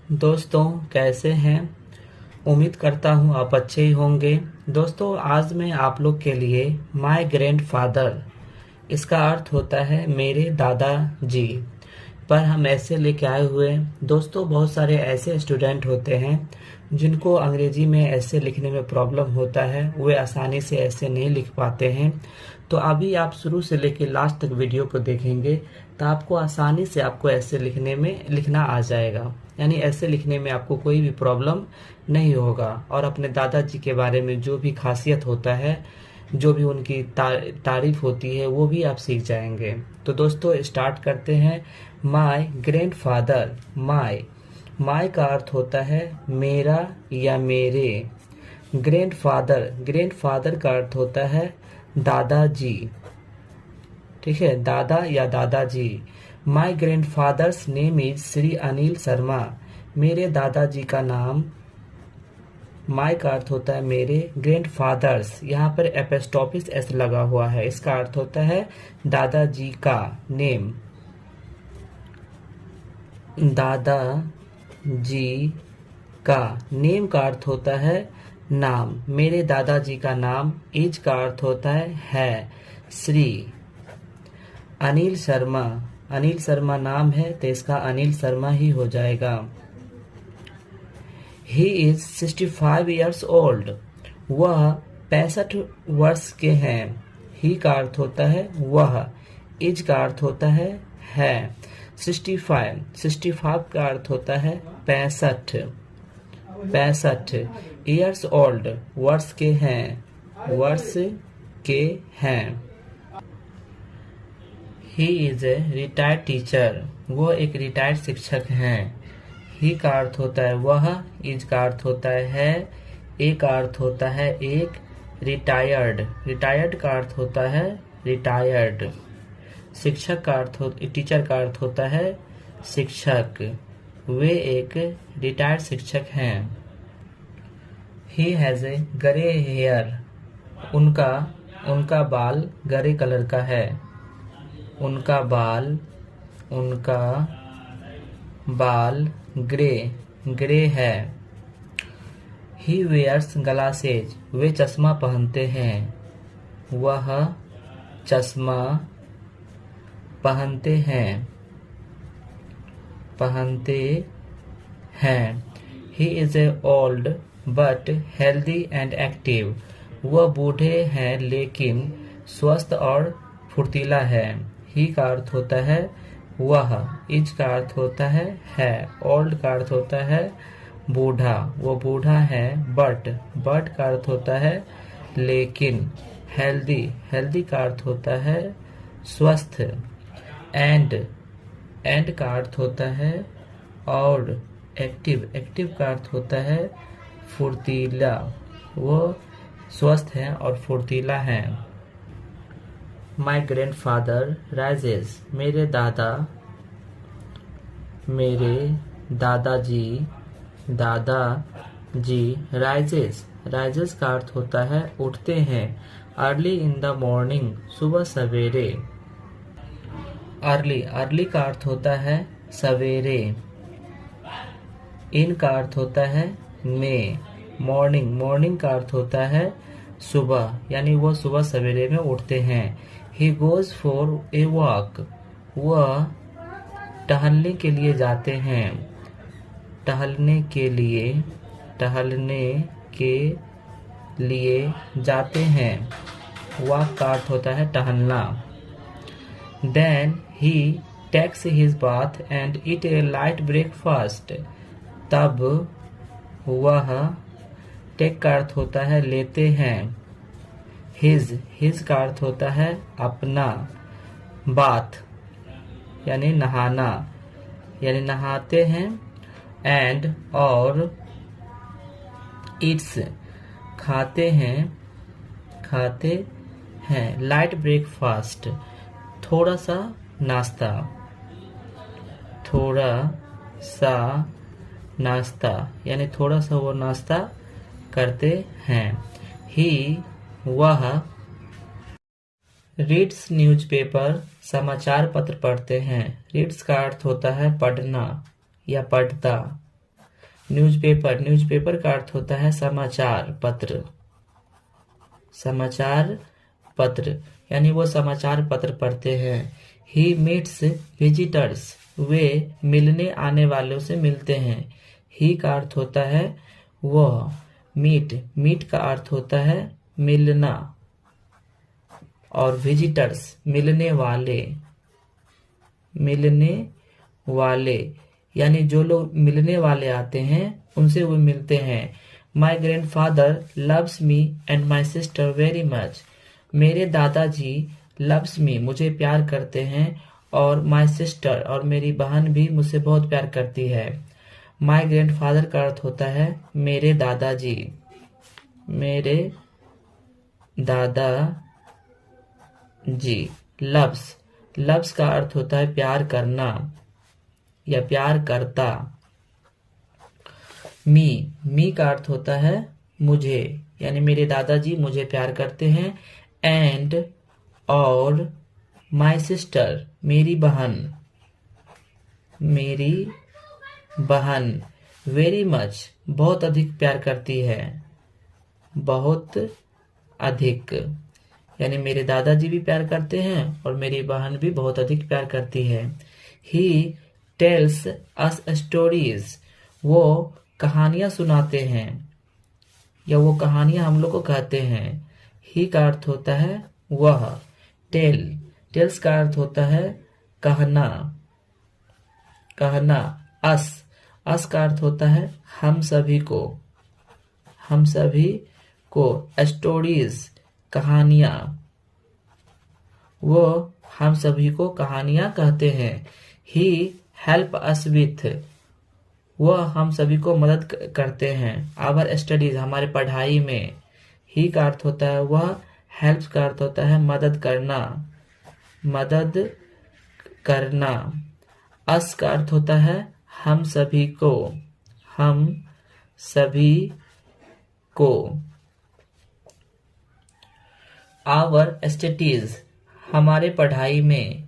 दोस्तों, कैसे हैं? उम्मीद करता हूँ आप अच्छे ही होंगे। दोस्तों, आज मैं आप लोग के लिए माय ग्रैंडफादर, इसका अर्थ होता है मेरे दादाजी, पर हम ऐसे लेके आए हुए हैं। दोस्तों, बहुत सारे ऐसे स्टूडेंट होते हैं जिनको अंग्रेजी में ऐसे लिखने में प्रॉब्लम होता है, वे आसानी से ऐसे नहीं लिख पाते हैं। तो अभी आप शुरू से लेके लास्ट तक वीडियो को देखेंगे तो आपको आसानी से आपको ऐसे लिखना आ जाएगा, यानी ऐसे लिखने में आपको कोई भी प्रॉब्लम नहीं होगा। और अपने दादाजी के बारे में जो भी खासियत होता है, जो भी उनकी तारीफ होती है, वो भी आप सीख जाएंगे। तो दोस्तों, स्टार्ट करते हैं। My grandfather. माय का अर्थ होता है मेरा या मेरे। ग्रैंडफादर का अर्थ होता है दादाजी। ठीक है, दादा या दादाजी। My grandfathers name is Shri Anil Sharma. मेरे दादाजी का नाम, माय का अर्थ होता है मेरे, ग्रैंडफादर्स, यहाँ पर एपोस्ट्रोफिस एस लगा हुआ है, इसका अर्थ होता है दादाजी का नेम। दादाजी का नेम का अर्थ होता है नाम। मेरे दादाजी का नाम, इज का अर्थ होता है श्री अनिल शर्मा नाम है तो इसका अनिल शर्मा ही हो जाएगा। He is 65 years old. वह 65 वर्ष के हैं। ही का अर्थ होता है वह, इज का अर्थ होता है 65 का अर्थ होता है 65 ईयर्स ओल्ड, वर्ष के हैं। He is a retired teacher. वो एक रिटायर्ड शिक्षक हैं। ही का अर्थ होता है वह, इज का अर्थ होता है, ए का अर्थ होता है एक, रिटायर्ड का अर्थ होता है रिटायर्ड। शिक्षक का अर्थ टीचर का अर्थ होता है शिक्षक। वे एक रिटायर्ड शिक्षक हैं। He has a grey hair. उनका बाल ग्रे कलर का है। उनका बाल ग्रे है। He wears glasses. वे चश्मा पहनते हैं। वह चश्मा पहनते हैं। He is a old but healthy and active. वह बूढ़े हैं लेकिन स्वस्थ और फुर्तीला है। ही का अर्थ होता है वह, इज का अर्थ होता है, ओल्ड का अर्थ होता है बूढ़ा, वो बूढ़ा है। बट का अर्थ होता है लेकिन। हेल्दी का अर्थ होता है स्वस्थ। एंड का अर्थ होता है और। एक्टिव का अर्थ होता है फुर्तीला, वो स्वस्थ है और फुर्तीला है। My grandfather rises. मेरे दादाजी राइजेस का अर्थ होता है उठते हैं। अर्ली इन द मॉर्निंग, सुबह सवेरे। अर्ली का अर्थ होता है सवेरे। इन का अर्थ होता है में। मॉर्निंग का अर्थ होता है सुबह, यानी वो सुबह सवेरे में उठते हैं। He goes for a walk. वह टहलने के लिए जाते हैं। टहलने के लिए जाते हैं। वॉक का अर्थ होता है टहलना। Then he takes his bath and eat a light breakfast. तब वह, टेक का अर्थ होता है लेते हैं। हिज का अर्थ होता है अपना। बाथ यानी नहाना, यानी नहाते हैं। एंड और इट्स खाते हैं। लाइट ब्रेकफास्ट थोड़ा सा नाश्ता, यानी थोड़ा सा वो नाश्ता करते हैं। वह रीड्स न्यूज़पेपर, समाचार पत्र पढ़ते हैं। रीड्स का अर्थ होता है पढ़ना या पढ़ता। न्यूज़पेपर, न्यूज़पेपर का अर्थ होता है समाचार पत्र, समाचार पत्र, यानी वो समाचार पत्र पढ़ते हैं। ही मीट्स विजिटर्स, वे मिलने आने वालों से मिलते हैं। ही का अर्थ होता है वह, मीट, मीट का अर्थ होता है मिलना, और विजिटर्स मिलने वाले, मिलने वाले, यानी जो लोग मिलने वाले आते हैं उनसे वो मिलते हैं। माई grandfather loves me and my sister very much, मेरे दादाजी लव्स मी, मुझे प्यार करते हैं, और माई सिस्टर, और मेरी बहन भी मुझसे बहुत प्यार करती है। माई ग्रैंडफादर का अर्थ होता है मेरे दादाजी, मेरे दादा जी। लव्स, लव्स का अर्थ होता है प्यार करना या प्यार करता। मी का अर्थ होता है मुझे, यानी मेरे दादाजी मुझे प्यार करते हैं। एंड, और माई सिस्टर, मेरी बहन, मेरी बहन, वेरी मच, बहुत अधिक प्यार करती है, बहुत अधिक, यानी मेरे दादाजी भी प्यार करते हैं और मेरी बहन भी बहुत अधिक प्यार करती है। ही टेल्स अस स्टोरीज, वो कहानियां सुनाते हैं या वो कहानियां हम लोग को कहते हैं। ही का अर्थ होता है वह, टेल, टेल्स का अर्थ होता है कहना, कहना। अस का अर्थ होता है हम सभी को, हम सभी को। स्टोरीज, कहानियां, वो हम सभी को कहानियां कहते हैं। ही हेल्प अस विथ, वह हम सभी को मदद करते हैं। आवर स्टडीज, हमारे पढ़ाई में। ही का अर्थ होता है वह, हेल्प का अर्थ होता है मदद करना, मदद करना। अस का अर्थ होता है हम सभी को, हम सभी को। आवर स्टडीज, हमारे पढ़ाई में।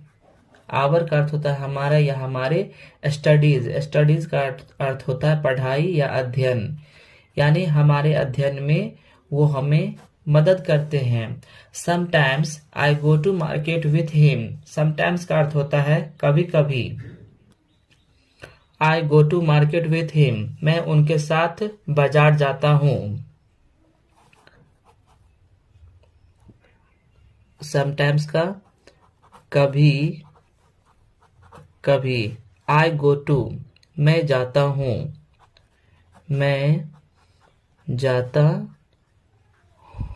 आवर का अर्थ होता है हमारा या हमारे। स्टडीज, स्टडीज का अर्थ होता है पढ़ाई या अध्ययन, यानी हमारे अध्ययन में वो हमें मदद करते हैं। Sometimes I go to market with him, sometimes का अर्थ होता है कभी कभी। I go to market with him, मैं उनके साथ बाजार जाता हूँ। समटाइम्स का कभी कभी। आई गो टू, मैं जाता हूँ, मैं जाता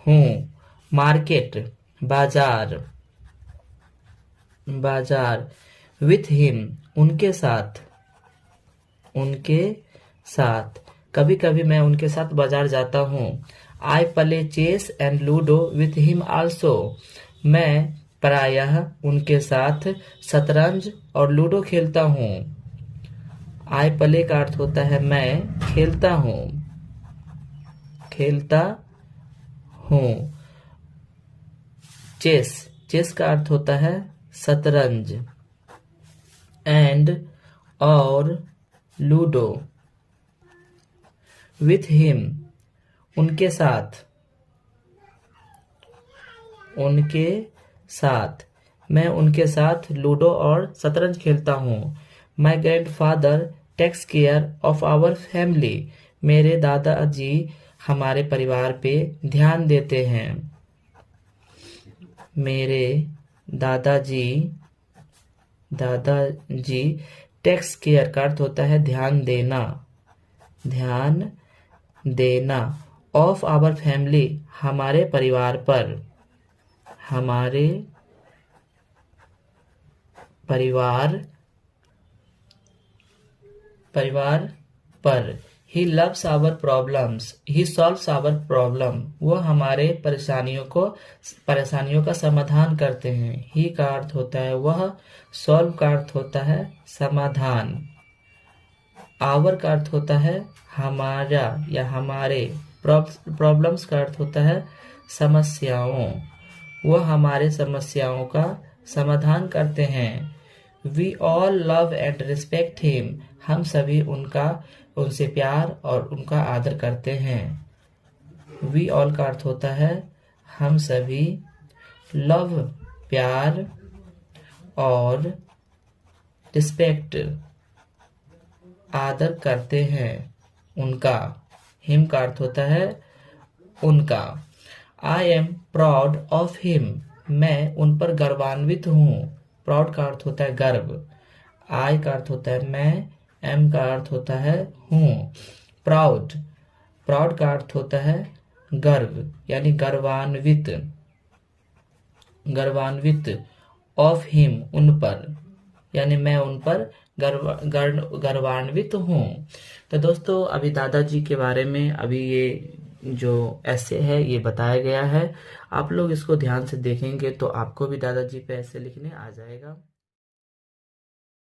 हूँ। मार्केट, बाजार, बाजार। विथ हिम, उनके साथ, उनके साथ। कभी कभी मैं उनके साथ बाजार जाता हूँ। I play chess and ludo with him also, मैं प्रायः उनके साथ शतरंज और लूडो खेलता हूँ। आई प्ले का अर्थ होता है मैं खेलता हूँ, खेलता हूँ। चेस, चेस का अर्थ होता है शतरंज। एंड, और लूडो। विथ हिम, उनके साथ, उनके साथ। मैं उनके साथ लूडो और शतरंज खेलता हूँ। My grandfather takes care of our family, मेरे दादाजी हमारे परिवार पे ध्यान देते हैं। मेरे दादाजी, दादाजी। टेक्स केयर का अर्थ होता है ध्यान देना, ध्यान देना। ऑफ आवर फैमिली, हमारे परिवार पर, हमारे परिवार, परिवार पर। He loves our problems, he solves our problem, वो हमारे परेशानियों का समाधान करते हैं। ही का अर्थ होता है वह, सॉल्व का अर्थ होता है समाधान। आवर का अर्थ होता है हमारा या हमारे। प्रॉब्लम्स का अर्थ होता है समस्याओं, वह हमारे समस्याओं का समाधान करते हैं। We all love and respect him, हम सभी उनका उनसे प्यार और उनका आदर करते हैं। वी ऑल का अर्थ होता है हम सभी। लव प्यार और रिस्पेक्ट आदर करते हैं उनका। हिम का अर्थ होता है उनका। I am proud of him, मैं उन पर गर्वान्वित हूँ। प्राउड का अर्थ होता है गर्व। आई का अर्थ होता है मैं, एम का अर्थ होता है हूँ। प्राउड, प्राउड का अर्थ होता है गर्व यानी गर्वान्वित, गर्वान्वित। ऑफ हिम उन पर, यानी मैं उन पर गर्वान्वित हूँ। तो दोस्तों अभी दादाजी के बारे में अभी ये जो ऐसे है ये बताया गया है। आप लोग इसको ध्यान से देखेंगे तो आपको भी दादाजी पे ऐसे लिखने आ जाएगा।